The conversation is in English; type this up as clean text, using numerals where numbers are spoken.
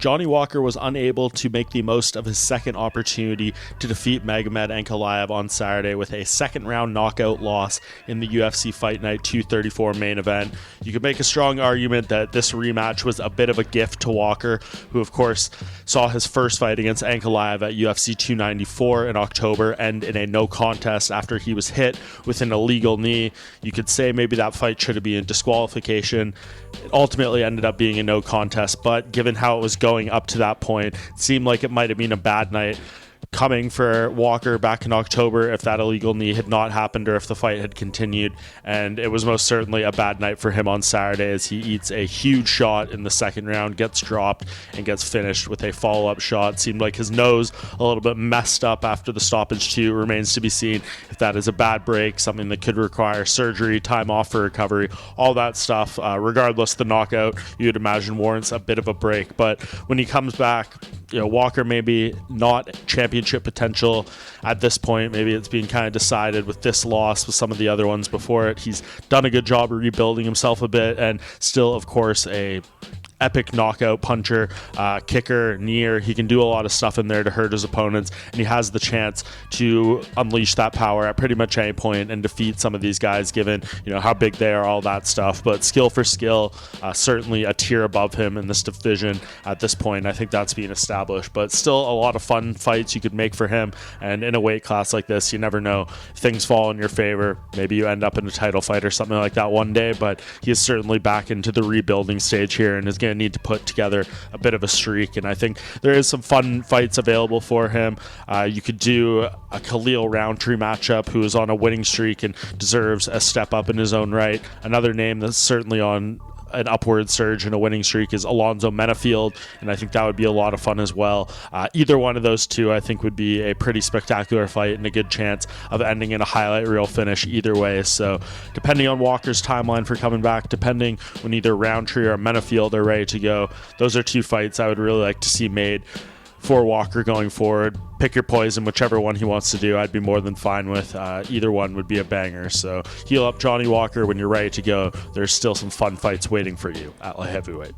Johnny Walker was unable to make the most of his second opportunity to defeat Magomed Ankalaev on Saturday with a second-round knockout loss in the UFC Fight Night 234 main event. You could make a strong argument that this rematch was a bit of a gift to Walker, who of course saw his first fight against Ankalaev at UFC 294 in October end in a no contest after he was hit with an illegal knee. You could say maybe that fight should have been a disqualification. It ultimately ended up being a no contest, but given how it was going up to that point, it seemed like it might have been a bad night coming for Walker back in October if that illegal knee had not happened or if the fight had continued, and it was most certainly a bad night for him on Saturday as he eats a huge shot in the second round, gets dropped, and gets finished with a follow-up shot. Seemed like his nose a little bit messed up after the stoppage too. Remains to be seen if that is a bad break, something that could require surgery, time off for recovery, all that stuff. Regardless, the knockout, you would imagine, warrants a bit of a break, but when he comes back, Walker maybe not championship potential at this point. Maybe it's being kind of decided with this loss, with some of the other ones before it. He's done a good job of rebuilding himself a bit, and still, of course, a epic knockout puncher, kicker, kneer. He can do a lot of stuff in there to hurt his opponents, and he has the chance to unleash that power at pretty much any point and defeat some of these guys, given how big they are, all that stuff. But skill for skill, certainly a tier above him in this division at this point. I think that's being established, but still a lot of fun fights you could make for him. And in a weight class like this, you never know, if things fall in your favor. Maybe you end up in a title fight or something like that one day, but he is certainly back into the rebuilding stage here and is going to need to put together a bit of a streak. And I think there is some fun fights available for him. You could do a Khalil Roundtree matchup, who is on a winning streak and deserves a step up in his own right. Another name that's certainly on an upward surge and a winning streak is Alonzo Menafield, and I think that would be a lot of fun as well. Either one of those two I think would be a pretty spectacular fight and a good chance of ending in a highlight reel finish either way. So depending on Walker's timeline for coming back, depending when either Roundtree or Menafield are ready to go, those are two fights I would really like to see made for Walker going forward. Pick your poison, whichever one he wants to do. I'd be more than fine with. Either one would be a banger. So heal up Johnny Walker when you're ready to go. There's still some fun fights waiting for you at light heavyweight.